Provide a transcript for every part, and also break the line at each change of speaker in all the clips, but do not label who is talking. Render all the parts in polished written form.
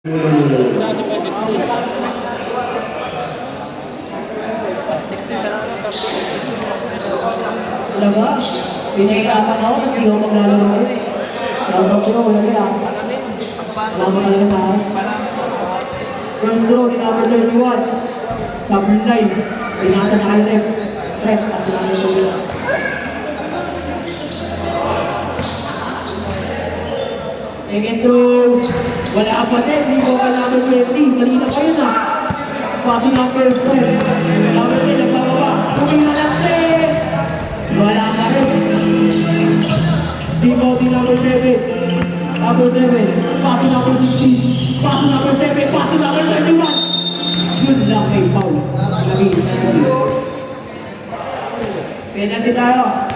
Nasa pa 16. 16 sana sa
Talaga? Pinahirapan ako kasi hindi ako maglalaro. Tapos ko, wala kaya. Wala mo talaga sa akin. First draw, ni number 31. Double line. Pinasa na kayo left. Left, kasi namin ito nila. Second draw. Wala pa din. Hindi ko ka number 20. Kanina pa yun ah. Pati number 4. Number 10, nagbababa. Tuming na lang 10. Wala ka rin. Timothy number 7. Number 7. Pati number 16. Pati number 7. Pati number 21. Yun lang kay Paul. Lagi. Penalty tayo.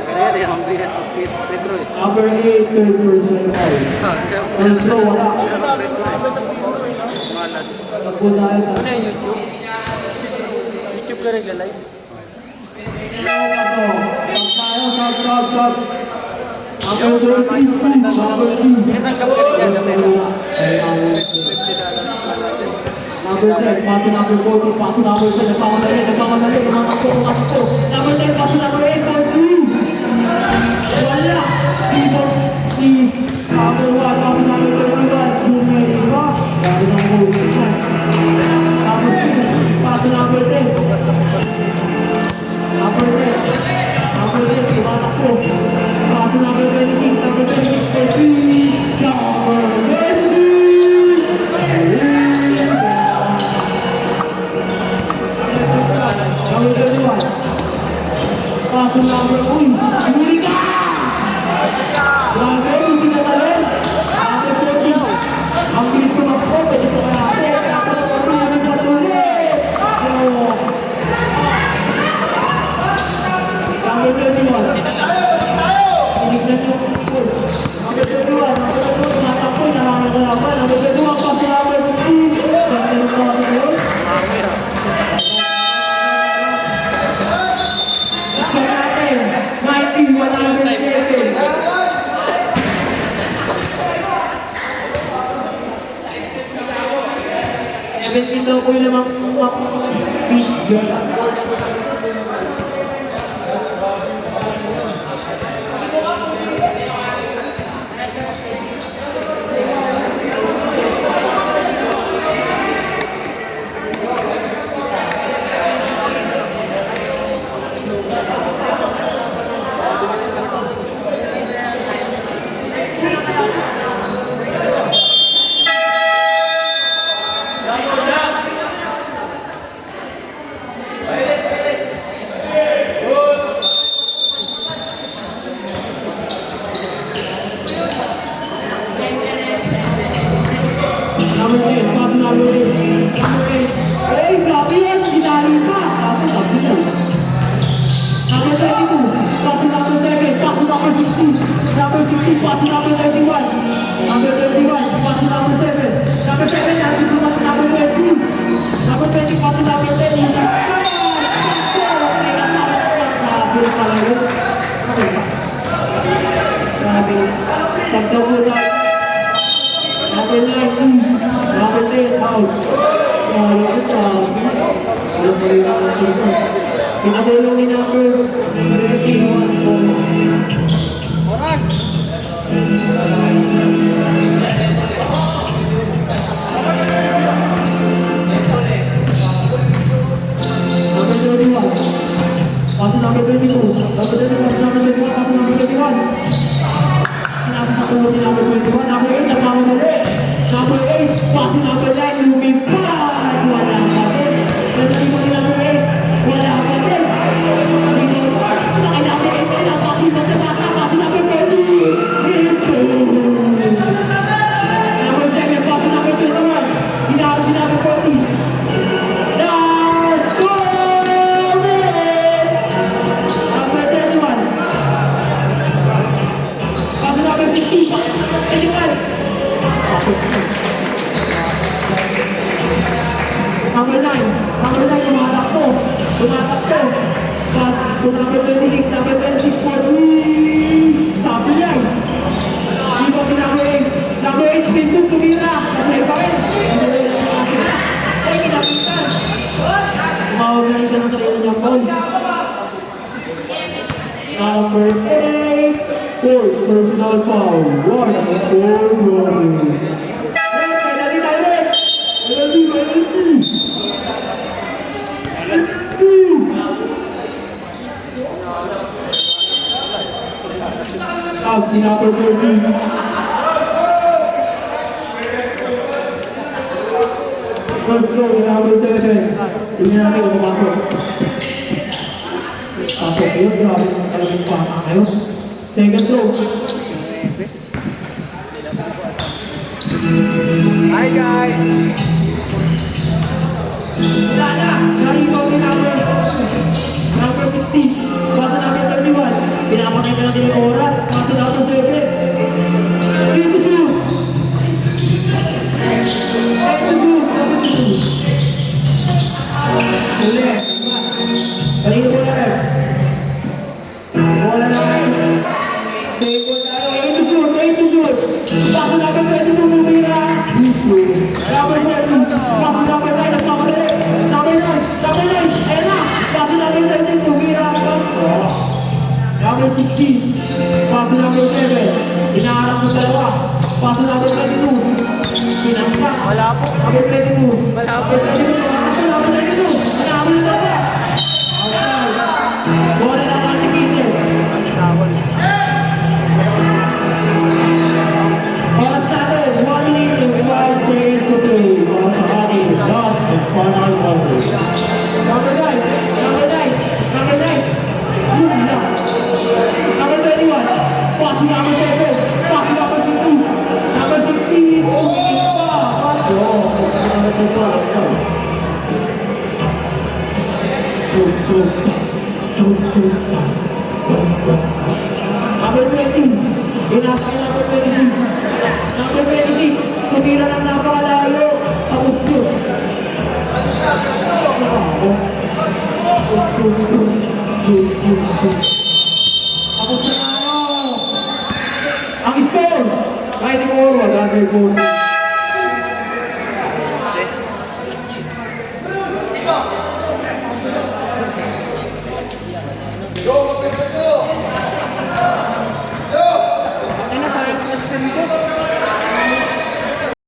Kaya rin ang bilis ng Petro eh.
Number 8, third personal foul. First row, wala.
Malad.
Takbo tayo sa...
Ano yung YouTube? YouTube ka nagla-live?
Stop. Number 13, number 2.
Pinatanggap ka rin yan na meron.
Number 10, pati number 14, pati number 10, nagmamadali, lumakakbo. Number 10, pati number 8, number 3. Wala. Number 1, pati number 21, Junior Iba. Grabe ng goal. Number 2, pati number 10. Number 10, lumakakbo. Pati number 26, number 26, 13. Number 31. Paso number 1. Huli ka! Grabe, hindi na talent. Number 14. Ang bilis ko mag-po, pwede ko kaya ako. Kaso na patuloy na tuloy. Number 31. Tinignan yung goal. Number 31. Tumatakbo, nakakagalapan. Number 31, paso number 16. Ganda yung paso goal. Daw ko yung lamang video. Pinagulong ni number 13.
Oras!
Number 31. Paso number 22. Number 22, paso number 21, paso number 21. Pinasa sa tulong ni number 21. Number 8, nagmamadali. Number 8, paso number 9, lumipad. Wala pa din. Nandali mo ni number 8. Wala pa din. Sakay number 8 na lang. Paso number 8, paso number 20. Number 7, paso number 21. Hinahalo si number 40. Number 15, Fourth personal foul. One for Rory. Penalty tayo ulit. Penalty. Out si number 13. First goal ni number 7. Tingnan natin kung pumasok. Pasok yun, grabe talagang pama kayo. Second throw.
Hi guys!
Wala na! Narisaw ni number 60. Pasa number 31. Pinapakita natin yung oras. Pasa number 7. Dito siya! Ulit. Kanina po na rin. Wala na kayo. Save po tayo. Aim to shoot. Pasa number 22 Mumira. Number 30. Pasa number 9. Nagpapadali. Number 9. Ayan na. Pasa number 13 Mumira. Number 16. Pasa number 7. Inaarap ng dalawa. Pasa number 22. Pinangka.
Wala po.
Number 22.
Wala po.
Number 22. Inaarap ng dalawa. Bola naman ni Peter. Oras natin, 1 minute and 5 seconds to play. Mga kahari, last and final over. Number 9. Yun na. Number 21. Passing number 7. Passing number 16. Number 16. Pass. Number 2. Number 20. Inasay number 20. Number 26. Tumira ng napakalayo. Tapos yun.